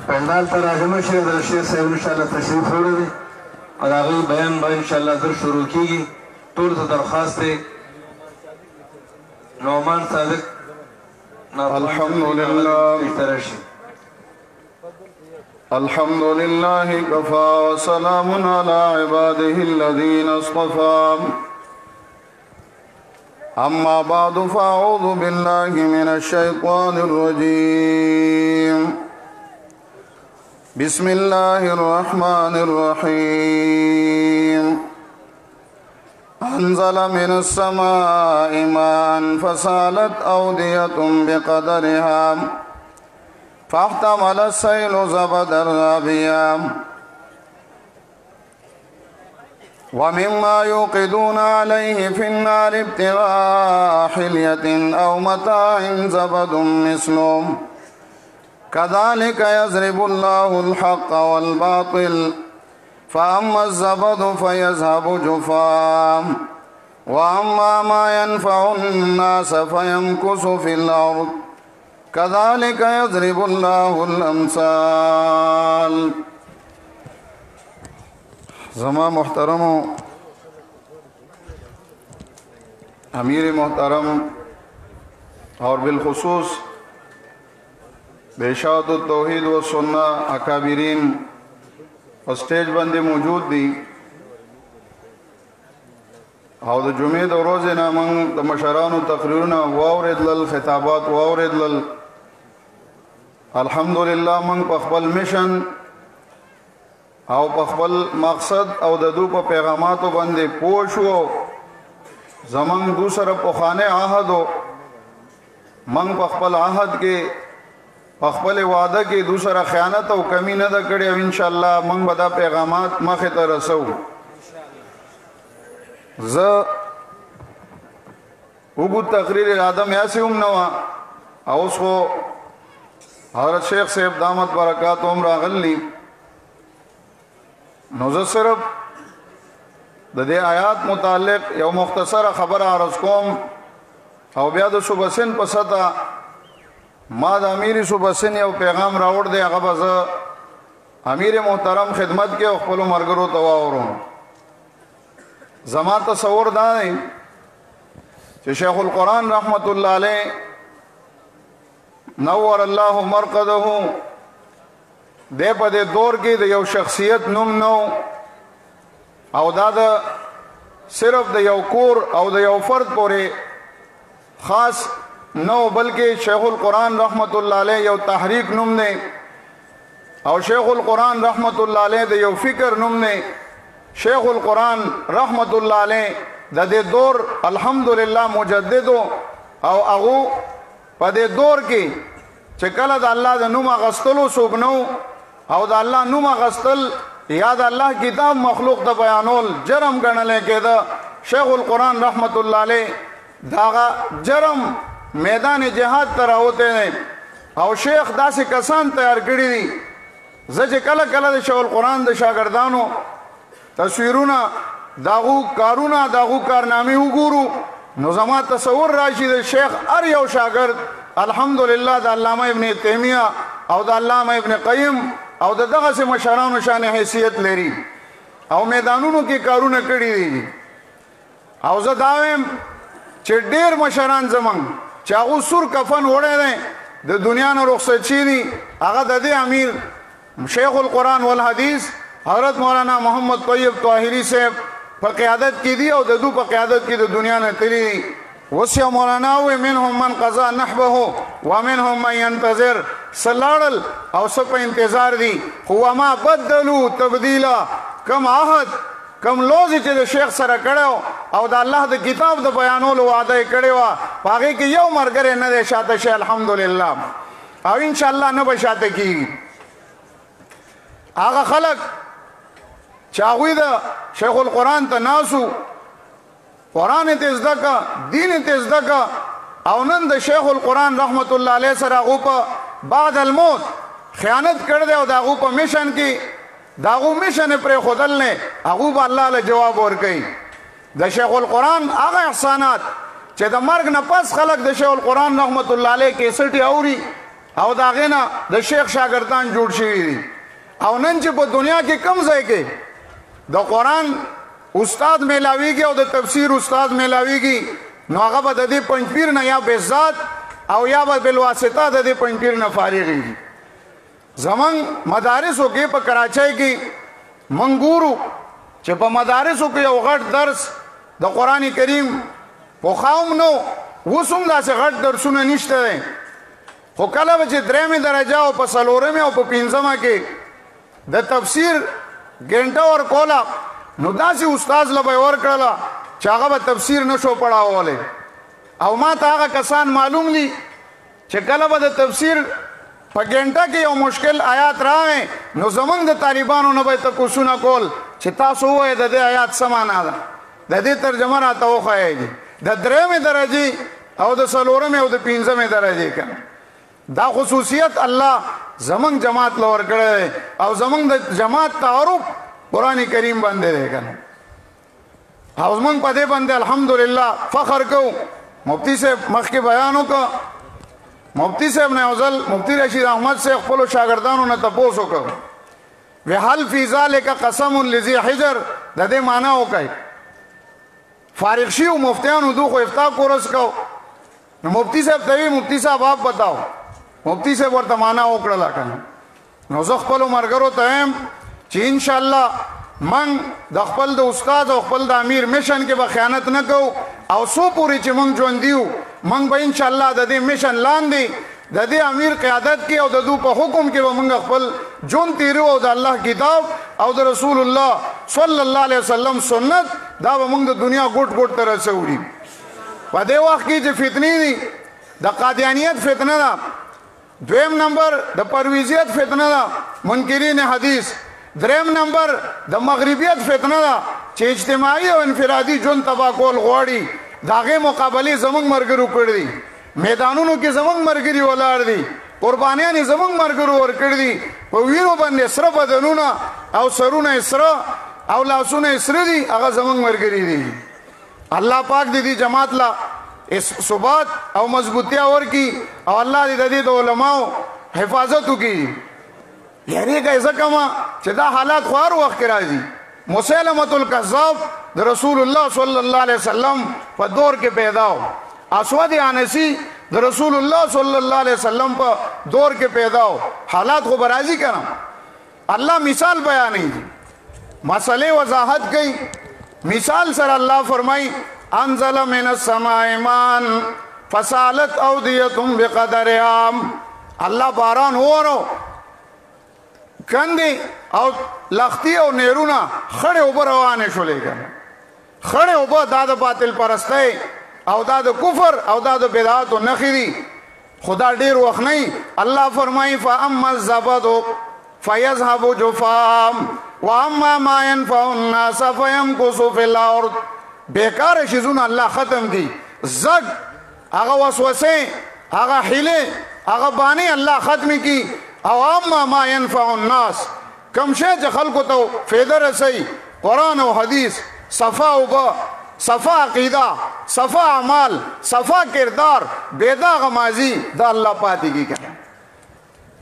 پندال ته راجمع شي د شیخ صاحب انشاءالله تشریف وړی دی او د هغوی بیان به انشاءالله زر شروع کېږي. ټولو ته درخواست دی نعمان صادق الحمد لله كفى وسلام على عباده الذين اصطفى. أما بعد فأعوذ بالله من الشيطان الرجيم. بسم الله الرحمن الرحيم. أنزل من السماء ماء فسالت أودية بقدرها فاحتمل السيل زبدا رابيا ومما يوقدون عليه في النار ابتغاء حلية أو متاع زبد مثله كذلك يضرب الله الحق والباطل فأما الزبد فيذهب جفاء وأما ما ينفع الناس فيمكث في الأرض كذلك يضرب الله الأمثال. زما محترم امیر محترم اور بالخصوص اشاعت التوحید و سنہ اکابرین اسٹیج بندے موجود دی او د جمعې د ورځې نه موږ د مشرانو تقریرونه واورېدل، خطابات واورېدل. الحمدلله موږ په خپل میشن او په خپل مقصد او د دو په پیغاماتو باندې پوه شو. زمونږ دوسره پخوانی عهد و موږ په خپل عهد کې په خپل وعده کې دوسره خیانت او کمی نه ده کړې او انشاءالله موږ به دا پیغامات مخې ته رسو. زه اوږد تقریر اراده مې هسې هم نه وه او اوس خو حضرت شیخ صاحب دامت برکات هم راغلي نو زه صرف د دې آیات متعلق یو مختصره خبره عرض کوم او بیا د صوبه سند په سطح ما د امیر صوبه سند یو پیغام راوړ دی، هغه به زه امیر محترم خدمت کې او خپلو ملګرو ته واورم. زما تصور دا دی چې شیخ القرآن رحمت الله علیه نور الله مرقده دی په دې دور کې د یو شخصیت نوم نو او دا د صرف د یو کور او د یو فرد پورې خاص نو بلکې شیخ القرآن رحمت الله علیه یو تحریک نوم دی او شیخ القرآن رحمت الله علیه د یو فکر نوم دی. شیخ القرآن رحمت الله علیه د دې دور الحمدلله مجدد او هغه په دې دور کې چې کله د الله د نوم اغستلو څوک نو او د الله نوم اغستل یا د الله کتاب مخلوق ته بیانول جرم ګڼل کېده. شیخ القرآن رحمت الله علیه داغه جرم میدان جهاد ته راوته او شیخ داسې کسان تیار کړي دي. زه چې کله کله د شیخ القرآن د شاګردانو تصویرونه داغو کارونه داغو کارنامې وګورو نو زما تصور راشي د شیخ هر یو شاګرد الحمدلله د علامه ابن تیمیه او د علامه ابن قیم او د دغسې مشرانو شان حیثیت لري او میدانونو کې کارونه کړي دي. او زه دا وایم چې ډېر مشران زمونږ چې هغو سور کفن وړی دی د دنیا نه رخصت شي دي هغه د دې امیر شیخ القرآن والحدیث حضرت مولانا محمد طیب طاهری صاحب په قیادت کې دي او د دو په قیادت کې د دنیا نه تللی دي. اوس یو مولانا وی منهم من قضا نحبه ومنهم من ينتظر سلاړل او څه په انتظار دي خو وما بدلو تبدیلا. کم عهد کم لوزې چې د شیخ سره کړی او د الله د کتاب د بیانولو وعده یې کړې وه په هغې کې یو ملګری نه دی شاته شي الحمدلله او انشاءالله نه به شاته کېږي. هغه خلک چې هغوی د شیخ القرآن ته ناسو قرآن ته زده که دین ته زده که او نن د شیخ القرآن رحمت الله علیه سره هغو په بعد الموت خیانت کړی دی او د هغو په میشن کې د هغو میشن یې پرېښودل نه هغو به الله له جواب ورکوي. د شیخ القرآن هغه احسانات چې د مرګ نه پس خلک د شیخ القرآن رحمت الله علیه کیسټ یې اوري او د هغې نه د شیخ شاګردان جوړ شوي دي او نن چې په دنیا کې کم ځای کې د قرآن استاد میلاویږي او د تفسیر استاد میلاویږي نو هغه به د دې پنجپیر نه یا بذات او یا به بالواسطه د دې پنجپیر نه فارغېږي. زمونږ مدارسو کې په کراچۍ کې موږ ګورو چې په مدارسو کې یو غټ درس د قرآن کریم پخوا هم نو اوس هم داسې غټ درسونه نشته دی خو کله به چې درېمې درجه او په څلورمې او په پنځمه کې د تفسیر ګنټه ورکوله نو داسې استاذ له به یې ورکړله چې هغه به تفسیر نشو پړاولی او ما ته هغه کسان معلوم دي چې کله به د تفسیر په ګنټه کې یو مشکل آیات راغی نو زمونږ د طالبانو نه به یې تپوسونه کول چې تاسو ووایئ د دې آیات څه معنا ده د دې ترجمه راته وښایئ د درېمې درجې او د څلورمې او د پنځمې درجې که دا خصوصیت الله زمونږ جماعت له ورکړی دی او زمونږ د جماعت تعارف قرآن کریم باندې دی که او زمونږ په دې باندې الحمدلله فخر کوو. مفتی صاحب مخکې بیان وکړه مفتی صاحب نه یو ځل مفتی رشید احمد صاحب خپلو شاګردانو نه تپوس وکړ وی هل فی ذلک قسم لذی حجر د دې معنا وکړئ فارغ شي مفتیانو دو خو افتاء کورس کو نو مفتی صاحب ته وی مفتی صاحب آپ بتاؤ مفتی صاحب ورته معنا وکړله کنه نو زه خپلو ملګرو ته وایم چې انشاءالله من د خپل د استاد او خپل د امیر میشن کې به خیانت نه کوو او څو پورې چې موږ ژوندي یو موږ به انشاءالله د دې میشن لاندې د دې امیر قیادت کې او د دو په حکم کې به موږ خپل ژوند تیرو او د الله کتاب او د رسول الله صلی الله علیه وسلم سنت دا به موږ د دنیا ګوټ ګوټ ته رسوړي. په دې وخت کې چې فتنې دي د قادیانیت فتنه ده دویم نمبر د پرویزیت فتنه ده منکرین حدیث دریم نمبر د مغربیت فتنه ده چې اجتماعي او انفرادي ژوند تباه کول غواړي د هغې مقابلې زموږ ملګرو کړي دي میدانونو کې زموږ ملګري ولاړ دي قربانیان یې زموږ ملګرو ورکړي دي په وینو باندې سره بدنونه او سرونه سره او لاسونه سره دي هغه زموږ ملګري دي. الله پاک دې جماعت لا ثبات او مضبوطیا ورکي او الله دې د دې د علماو حفاظت وکړي. یعنی که ځکه ما چې دا حالات خو هر وخت کې راځي مسلمة الکذاب د رسول الله صلی الله علیه وسلم په دور کې پیدا و اسود عنسی د رسول الله صلی الله علیه وسلم په دور کې پیدا و حالات خو برازي کنه الله مثال بیانوي مسئله وضاحت کوي مثال سره الله فرمای انزل من السماء ماء فسالت اوديه بقدرها الله باران وورو کندی او لختی او نیرونا خړې اوبه روانې شولې کنه خړې اوبه دا د باطل پرستی او دا د کفر او دا د بدعاتو نښې دي خدا ډیر وخت نه الله فرمایي فاما الزبد فيذهب جفاء واما ما ينفع الناس فيمكث في الارض بیکار شیزونه الله ختم کی زګ هغه وسوسه هغه حیله هغه باندې الله ختم کی او اما ما ينفع الناس کم شی چې خلکو ته فایده رسي قرآن او حدیث صفا او با صفا عقیده صفا اعمال صفا کردار بيداغ ماضی دا الله پاتې کی کنه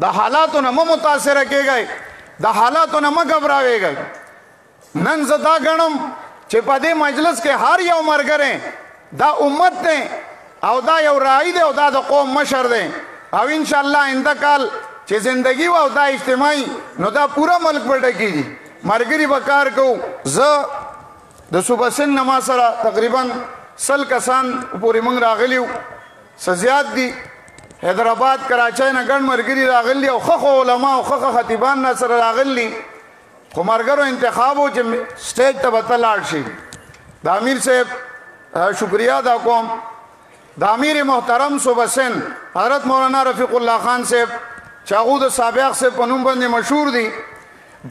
د حالاتو نه متاثر کېږي د حالاتو نه مګبراويږي. نن زدا غنم چې په دې مجلس کې هر یو مرګره دا امت ده او دا یو راي ده او دا د قوم مشر ده او ان شاء الله انتقال چې زندگی او دا اجتماعي نو دا پورا ملک پټه کیږي مرګري وکار کو ز د صبح سن نماز سره تقریبا 100 کسان پورې موږ راغلیو سزيات دي حیدرآباد کراچۍ نه ګڼ مرګري راغلي او خخ علما او خخ خطیبان نه سره راغلي خو مرګرو انتخابو چې سټیج ته بتلاړ شي د امیر صاحب شکریا ادا کوم د امیر محترم صبح سن حضرت مولانا رفیق الله خان صاحب چاغو د سابق سے پنوم باندې مشهور دي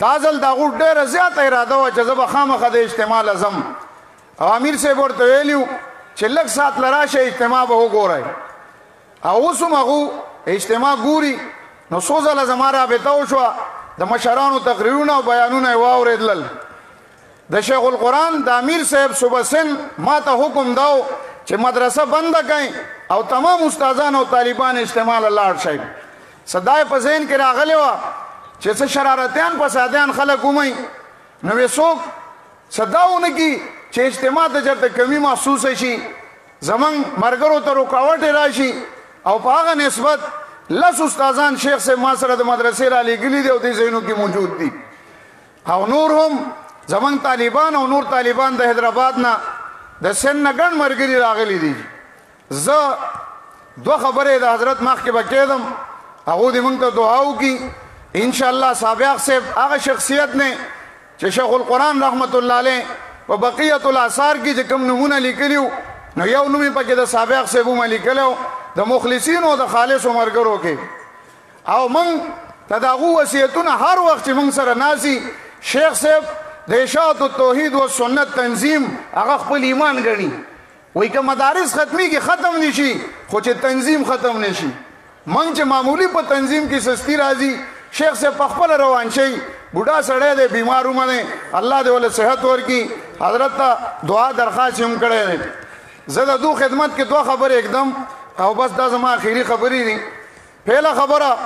دازل داغو ډېر زیات اراده و چې زب خامخه د اجتماع لازم او امیر صاحب ورته ویلو چې لږ سات لراشه اجتماع به وګورئ او اوس هغه اجتماع ګوري نو سوزله زما رابطه وشوه د مشرانو تقریرونه او بیانونه واورېدل د شیخ القرآن د امیر صاحب صبح سن ما ته حکم داو چې مدرسه بند کړئ او تمام استادان او طالبان اجتماع لاړ شي صدای په ذهن کې راغلی و چې څه شرارتیان فسادیان خلک ومئ نو یې څوک صداونه کی چې اجتماع ته چېرته کمی محسوسه شي زمونږ ملګرو ته رکاوټې راشي او په هغه نسبت لس استادان شیخ صاحب ما سره د مدرسې را لېږلي دي او دې ځایونو کې موجود دي او نور هم زمونږ طالبان او نور طالبان د حیدرآباد نه د سن نه ګڼ ملګري راغلي دي زه دوه خبرې د حضرت مخکې به کېدم هغو دې موږ ته دعا وکړي انشاءالله سابق صاحب هغه شخصیت نه چې شیخ القرآن رحمت الله علیه په بقیت الاثار کې چې کوم نمونه لیکلیو نو یو نوم یې پکې د سابق صاحب هم لیکلی د مخلصینو او د خالصو ملګرو کې او موږ ته د هغو وصیتونه هر وخت چې موږ سره ناسي شیخ صاحب د اشاعت التوحید و سنت تنظیم هغه خپل ایمان ګڼي وایي که مدارس ختمیږي ختم نشي خو چې تنظیم ختم نشي موږ چې معمولی په تنظیم کې سستی راځي شیخ صاحب په خپله روان شي بوډا سړی دی بیمار ومنی الله دې ولې صحت ورکړي حضرت ته دعا درخواست هم کړی دی زه د دو خدمت کې دوه خبرې اقدم او بس دا زما اخیری خبرې دي پهله خبره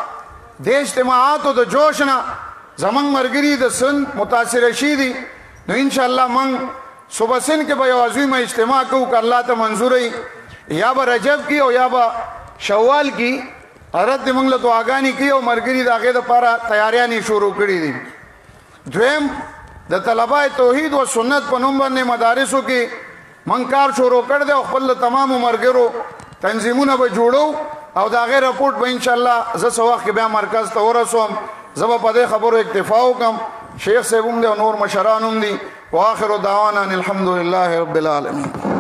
د اجتماعاتو د جوش نه زمونږ ملګري د سن متاثره شي دي نو انشاءالله موږ صبح سن کې به یو عظیمه اجتماع کوو که الله ته منظور وي یا به رجب کې او یا به شوال کې حضرت دې موږ له دعاګانې کوي او ملګري د هغې دپاره تیاریانې شروع کړي دي دویم د طلبه توحید و سنت په نوم باندې مدارسو کې موږ کار شروع کړ دی او خپل تمامو ملګرو تنظیمونه به جوړو او د هغې رپورټ به انشاءالله زه څه وخت کې بیا مرکز ته ورسوم زه به په دې خبرو اکتفا وکړم شیخ صاحب هم دی او نور مشران هم دي واخر دعوانا الحمد لله رب العالمین